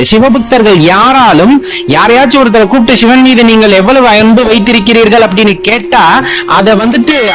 சிவபக்தர்கள் யாராலும் யாரையாச்சும் ஒருத்தரை கூப்பிட்டு சிவன் மீது நீங்கள் எவ்வளவு அன்பு வைத்திருக்கிறீர்கள் அப்படின்னு கேட்டா அதை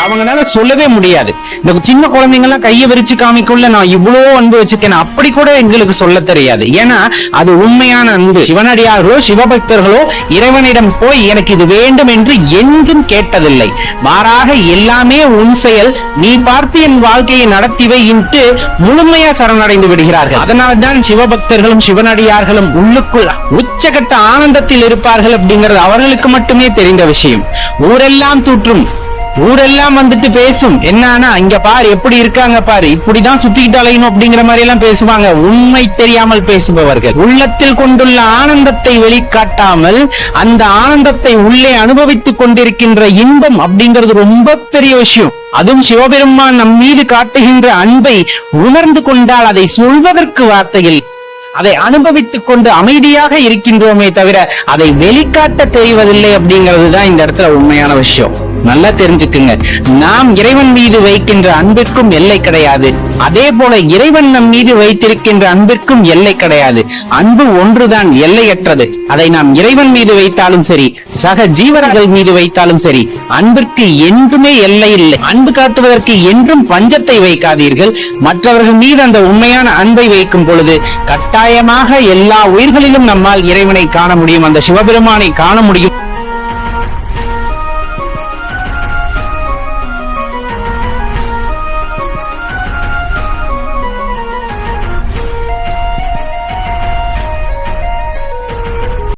அவங்களால சொல்லவே முடியாது. இந்த சின்ன குழந்தைங்க எல்லாம் கையை விரிச்சு காமிக்குள்ள நான் இவ்வளவு அன்பு வச்சிருக்கேன் அப்படி கூட எங்களுக்கு சொல்ல தெரியாது. ஏன்னா அது உண்மையான அன்பு. சிவனடியார்களோ சிவபக்தர்களோ இறைவனிடம் போய் எனக்கு இது வேண்டும் என்று என்றும் கேட்டதில்லை. மாறாக எல்லாமே உன் செயல், நீ பார்த்து என் வாழ்க்கையை நடத்திவை என்று முழுமையா சரணடைந்து விடுகிறார்கள். அதனால்தான் சிவபக்தர்களும் சிவனடியார்கள் உள்ளுக்குள் உச்சகட்ட ஆனந்தத்தில் இருப்பார்கள் அப்படிங்கிறது அவர்களுக்கு மட்டுமே தெரிந்த விஷயம். ஊரெல்லாம் தூற்றும், ஊரெல்லாம் பேசும். என்னன்னா இங்க பாரு எப்படி இருக்காங்க பாரு, இப்படிதான் சுத்திக்கிட்டு அலையணும் அப்படிங்கிற மாதிரி எல்லாம் பேசுவாங்க. உண்மை தெரியாமல் பேசுபவர்கள். உள்ளத்தில் கொண்டுள்ள ஆனந்தத்தை வெளிக்காட்டாமல் அந்த ஆனந்தத்தை உள்ளே அனுபவித்துக் கொண்டிருக்கின்ற இன்பம் அப்படிங்கிறது ரொம்ப பெரிய விஷயம். அதுவும் சிவபெருமான் நம் மீது காட்டுகின்ற அன்பை உணர்ந்து கொண்டால் அதை சொல்வதற்கு வார்த்தையில் அதை அனுபவித்துக் கொண்டு அமைதியாக இருக்கின்றோமே தவிர அதை வெளிக்காட்ட தெரிவதில்லை அப்படிங்கிறது தான் இந்த இடத்துல உண்மையான விஷயம். நல்லா தெரிஞ்சுக்குங்க. நாம் இறைவன் மீது வைக்கின்ற அன்பிற்கும் எல்லை கிடையாது. அதே போல இறைவன் நம் மீது வைத்திருக்கின்ற அன்பிற்கும் எல்லை கிடையாது. அன்பு ஒன்றுதான், எல்லையற்றது. அதை நாம் இறைவன் மீது வைத்தாலும் சரி, சக ஜீவர்கள் மீது வைத்தாலும் சரி, அன்பிற்கு என்றுமே எல்லை இல்லை. அன்பு காட்டுவதற்கு என்றும் பஞ்சத்தை வைக்காதீர்கள். மற்றவர்கள் மீது அந்த உண்மையான அன்பை வைக்கும் பொழுது கட்டாயமாக எல்லா உயிர்களிலும் நம்மால் இறைவனை காண முடியும், அந்த சிவபெருமானை காண முடியும்.